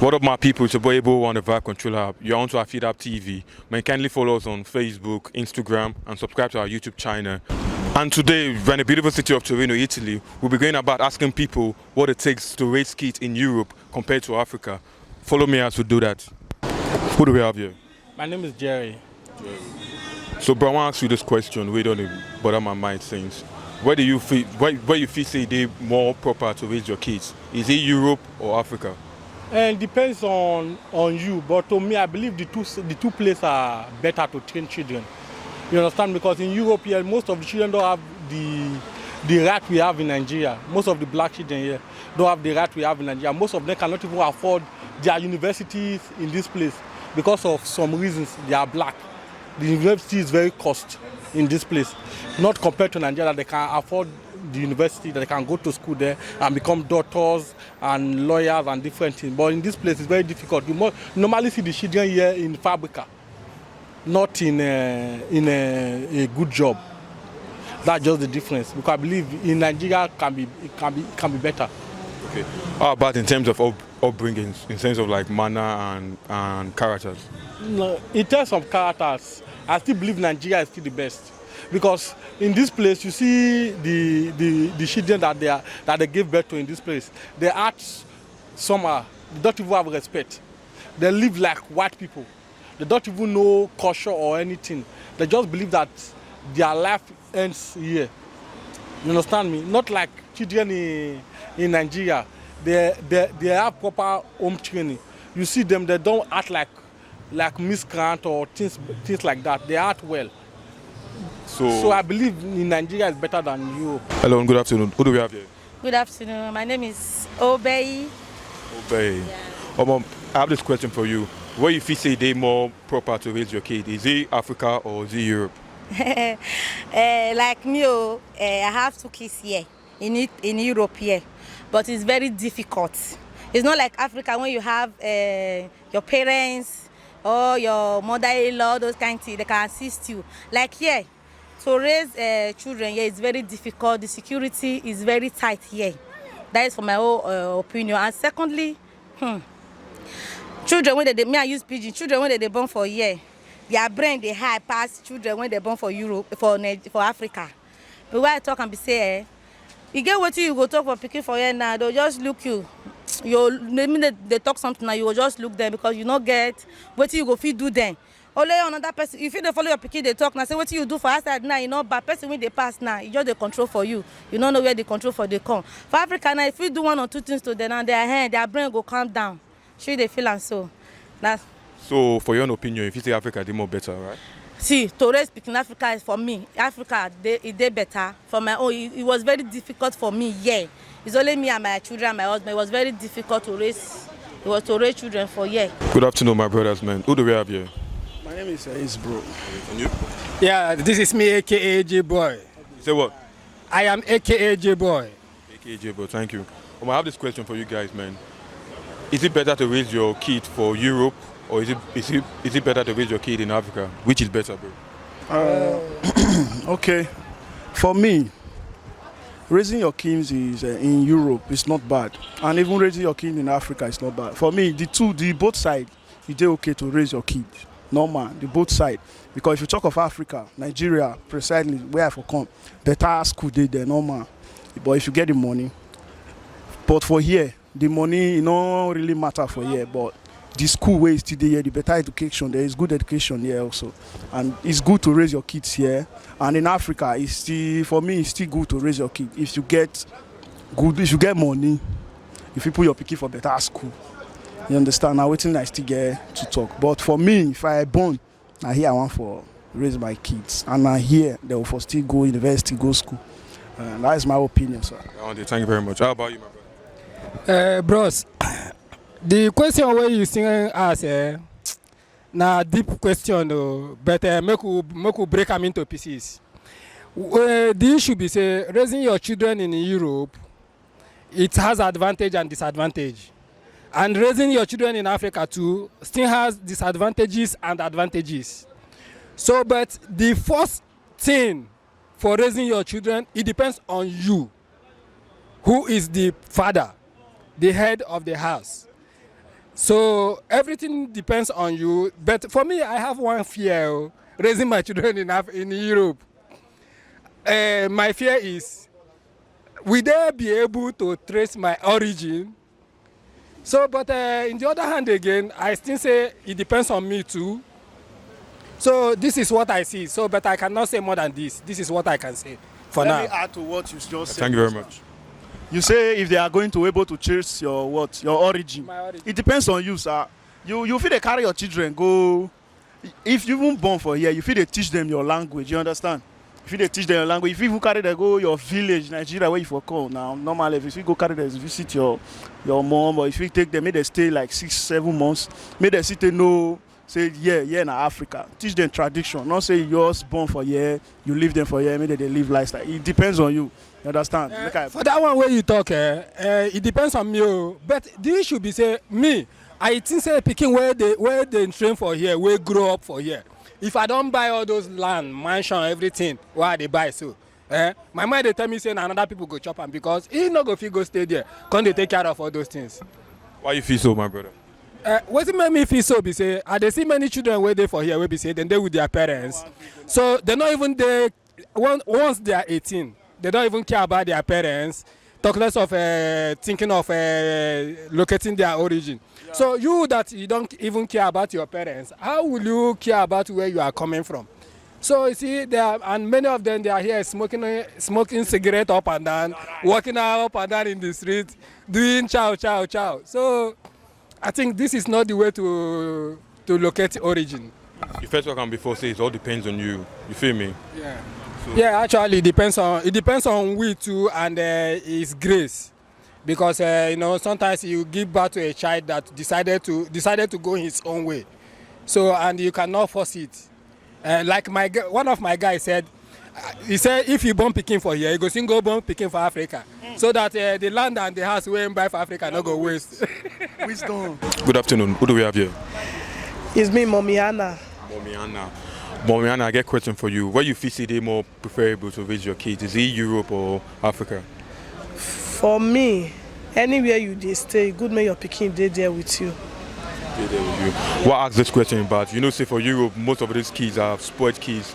What up, my people? It's your boy Ebo on the Vibe Control Hub. You're on to our Feed Up TV. Man, kindly follow us on Facebook, Instagram, and subscribe to our YouTube channel. And today, we're in the beautiful city of Torino, Italy. We'll be going about asking people what it takes to raise kids in Europe compared to Africa. Follow me as we do that. Who do we have here? My name is Jerry. So, bro, I want to ask you this question. We don't bother my mind since. Where do you feel? Where you feel say they more proper to raise your kids? Is it Europe or Africa? And it depends on you, but to me, I believe the two places are better to train children. You understand? Because in Europe here, most of the children don't have the right we have in Nigeria. Most of the black children here don't have the right we have in Nigeria. Most of them cannot even afford their universities in this place because of some reasons. They are black. The university is very cost in this place, not compared to Nigeria. They can afford the university, that they can go to school there and become doctors and lawyers and different things. But in this place, it's very difficult. You normally see the children here in Fabrica, not in a good job. That's just the difference. Because I believe in Nigeria it can be better. Okay. How about in terms of upbringings, in terms of like manner and characters? No, in terms of characters, I still believe Nigeria is still the best. Because in this place, you see the children that they give birth to in this place. They act somehow. They don't even have respect. They live like white people. They don't even know culture or anything. They just believe that their life ends here. You understand me? Not like children in Nigeria. They have proper home training. You see them, they don't act like miscreant or things like that. They act well. So I believe in Nigeria is better than you. Hello and good afternoon. Who do we have here? Good afternoon. My name is Obey. Obey. Yeah. I have this question for you. Where you feel say they more proper to raise your kid? Is it Africa or is it Europe? Like me, I have 2 kids here in Europe here, but it's very difficult. It's not like Africa when you have your parents or your mother-in-law, those kind of things, they can assist you. Like here, to raise children here is very difficult. The security is very tight here. That is for my own opinion. And secondly, children when I use pidgin. Children when they born for here, their brain they high past children when they born for Europe, for Africa. But when I talk and be say, you get what you go talk for picking for here now, they'll just look you. They talk something now, you will just look them because you not get what you go feed do them. Only another person, if you don't follow your pikin, they talk now, say what you do for outside now, you know, but person when they pass now, you just the control for you. You don't know where the control for they come. For Africa now, if you do 1 or 2 things to them and their brain go calm down. Sure they feel and so. So for your own opinion, if you say Africa, they more better, right? See, to raise speaking Africa is for me. Africa, they better. For my own, it was very difficult for me, yeah. It's only me and my children and my husband. It was very difficult to raise. It was to raise children for yeah. Good afternoon, my brothers, man. Who do we have here? My name is Isbro. And you? Yeah, this is me, aka J-Boy. Say what? I am aka J-Boy. AKA J-Boy, thank you. I have this question for you guys, man. Is it better to raise your kid for Europe or is it better to raise your kid in Africa? Which is better, bro? Okay, for me, raising your kids is in Europe is not bad, and even raising your kid in Africa is not bad. For me, the both sides, it's okay to raise your kid. Normal, the both sides. Because if you talk of Africa, Nigeria, precisely where I for come, better school there normal. But if you get the money, but for here, the money don't really matter for here. But the school where is still there, the better education, there is good education here also, and it's good to raise your kids here. And in Africa, it's still, for me, it's still good to raise your kid if you get money, if you put your pikin for better school. You understand? Now waiting I still get to talk. But for me, if I born, I here I want for raise my kids, and I here they will for still go university, go school. That is my opinion, sir. Thank you very much. How about you, my brother? Bros, the question where you sing us, na deep question, but make we break them into pieces. The issue be say raising your children in Europe, it has advantage and disadvantage. And raising your children in Africa too still has disadvantages and advantages. So, but the first thing for raising your children, it depends on you. Who is the father, the head of the house? So everything depends on you. But for me, I have one fear: raising my children in Europe. My fear is, will they be able to trace my origin? So, but in the other hand again, I still say it depends on me too. So this is what I see. So, but I cannot say more than this. This is what I can say for Let now. me add to what you just said. Thank you very much. You say if they are going to able to trace your origin. My origin. It depends on you, sir. You feel they carry your children go. If you even born for here, you feel they teach them your language. You understand? If you they teach them your language, if you even carry them go your village, Nigeria, where you for call now. Normally, if you go carry them visit your mom, or if you take them, make they stay like 6-7 months. Make they sit and know. Say yeah in Africa. Teach them tradition. Not say yours born for here, you leave them for here, maybe they live lifestyle. It depends on you. You understand? For that one where you talk, it depends on me. But the issue be say me, I think say picking where they train for here, where grow up for here. If I don't buy all those land, mansion, everything, why they buy so? My mind they tell me say another people go chop am because he no go fit go stay there. Can't they take care of all those things? Why you feel so, my brother? What make me feel so be say I dey see many children wey dey for here wey be say dem dey with their parents, so they not even dey once they are 18 they don't even care about their parents, talk less of thinking of locating their origin. Yeah. So you that you don't even care about your parents, how will you care about where you are coming from? So you see there, and many of them they are here smoking cigarette up and down, walking up and down in the street, doing chow. So I think this is not the way to locate origin. You first welcome before say it all depends on you. You feel me? Yeah. So, yeah, actually, it depends on we too and his grace, because sometimes you give birth to a child that decided to go his own way, so and you cannot force it. Like one of my guys said, he said if you born pikin for here, you go soon go born pikin for Africa, so that the land and the house we buy for Africa no go waste. Wisdom. Good afternoon. Who do we have here? It's me, Mommy Anna. Mommy Anna, I get a question for you. Where you feel say more preferable to raise your kids? Is it Europe or Africa? For me, anywhere you dey stay, good make your pikin dey there with you. Dey there with you. What ask this question about? Say for Europe, most of these kids are spoiled kids.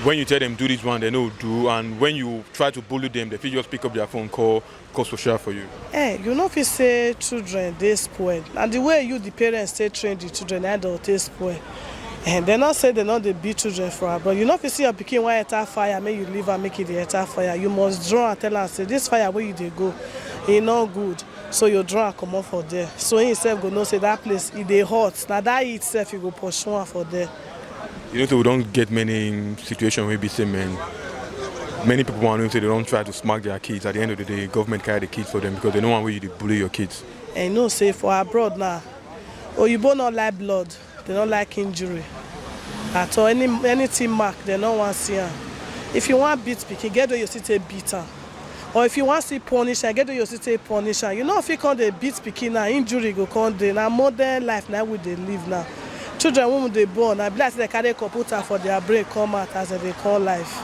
When you tell them do this one, they know do, and when you try to bully them, they feel just pick up their phone, call social for you. You know if you say children they spoil, and the way you the parents stay train the children, and they spoil. And they not say they not they beat children for her, but you know if you see your pikin one enter fire, make you leave and make it the enter fire. You must draw and tell her say this fire where you they go, it not good. So you draw and come up for there. So he himself go know say that place it they hot. Now that itself you go pursue one for there. So we don't get many situations where we say many people want to say they don't try to smack their kids. At the end of the day, government carry the kids for them because they don't want where you bully your kids. And you know say for abroad now, you both not like blood, they don't like injury. At all, anything mark, they don't want to see her. If you want beat pikin, get where you still beat her. Or if you want to see punish her, get where you still punish her. You know if you can't beat pikin now, injury go come there. Now modern life now we they live now. Children when they born, I believe they carry computer for their brain come out as they call life.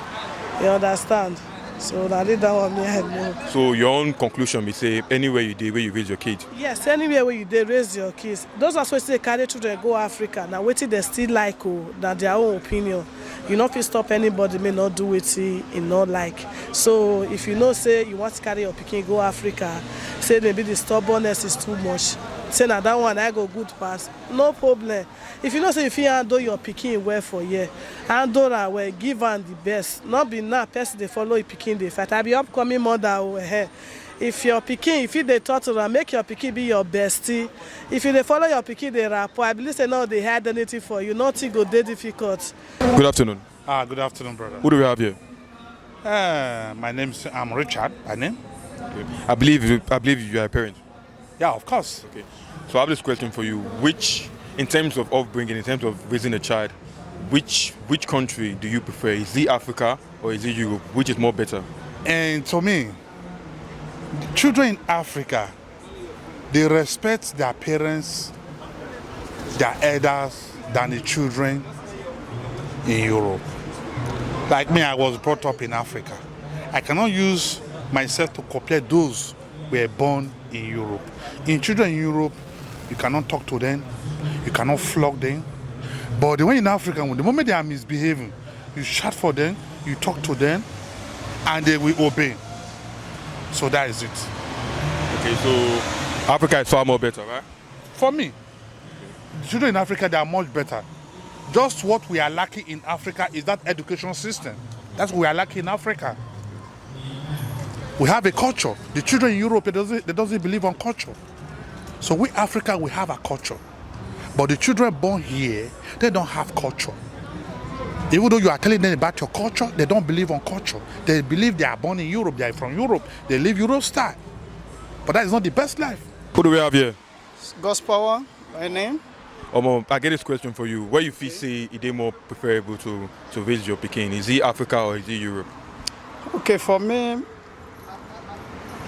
You understand? So that one me I know. So your own conclusion be say anywhere you did where you raise your kids? Yes, anywhere where you did raise your kids. Those are supposed to carry children go Africa. Now waiting they still like that their own opinion. You know if you stop anybody may not do it in not like. So if you know say you want to carry your pikin go Africa, say maybe the stubbornness is too much. Say now that one I go good pass, no problem. If you know say if you handle your pikin well for year, handle her well, give her the best. Not be now person they follow your pikin they fight. I be upcoming mother if your pikin, if you they talk to her, make your pikin be your bestie. If you they follow your pikin they rap, I believe say no they had anything for you, nothing go dey difficult. Good afternoon. Good afternoon, brother. Who do we have here? My name is Richard. By name. Okay. I believe you are a parent. Yeah, of course. Okay. So I have this question for you. In terms of upbringing, in terms of raising a child, which country do you prefer? Is it Africa or is it Europe? Which is more better? And to me, children in Africa, they respect their parents, their elders, than the children in Europe. Like me, I was brought up in Africa. I cannot use myself to compare those who were born in Europe. In children in Europe, you cannot talk to them, you cannot flog them. But the way in Africa, the moment they are misbehaving, you shout for them, you talk to them, and they will obey. So that is it. Okay, so Africa is far more better, right? For me, the children in Africa, they are much better. Just what we are lacking in Africa is that education system. That's what we are lacking in Africa. We have a culture. The children in Europe, they doesn't believe on culture. So we Africa, we have a culture. But the children born here, they don't have culture. Even though you are telling them about your culture, they don't believe on culture. They believe they are born in Europe, they are from Europe, they live Europe style. But that is not the best life. Who do we have here? God's power, my name. I get this question for you. Where you feel say it is more preferable to raise your Peking? Is it Africa or is it Europe? Okay, for me,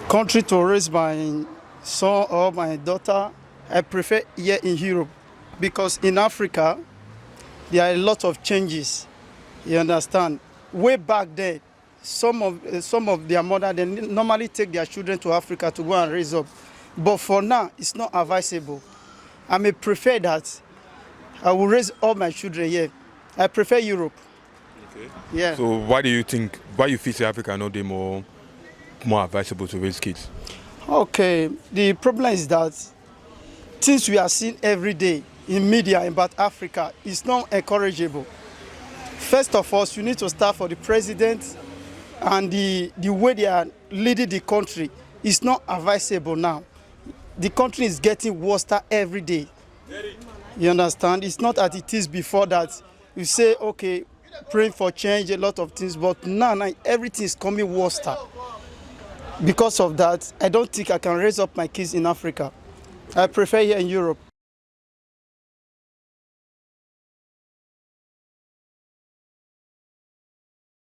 country to raise my son or my daughter, I prefer here in Europe. Because in Africa, there are a lot of changes. You understand? Way back then, some of their mothers, they normally take their children to Africa to go and raise up. But for now, it's not advisable. I may prefer that I will raise all my children here. I prefer Europe. Okay. Yeah. So why you feel say Africa not more advisable to raise kids? Okay, the problem is that things we are seeing every day in media about Africa is not encourageable. First of all, you need to start for the president, and the way they are leading the country is not advisable now. The country is getting worse every day. You understand? It's not as it is before that you say, okay, praying for change, a lot of things, but now everything is coming worse. Because of that, I don't think I can raise up my kids in Africa. I prefer here in Europe.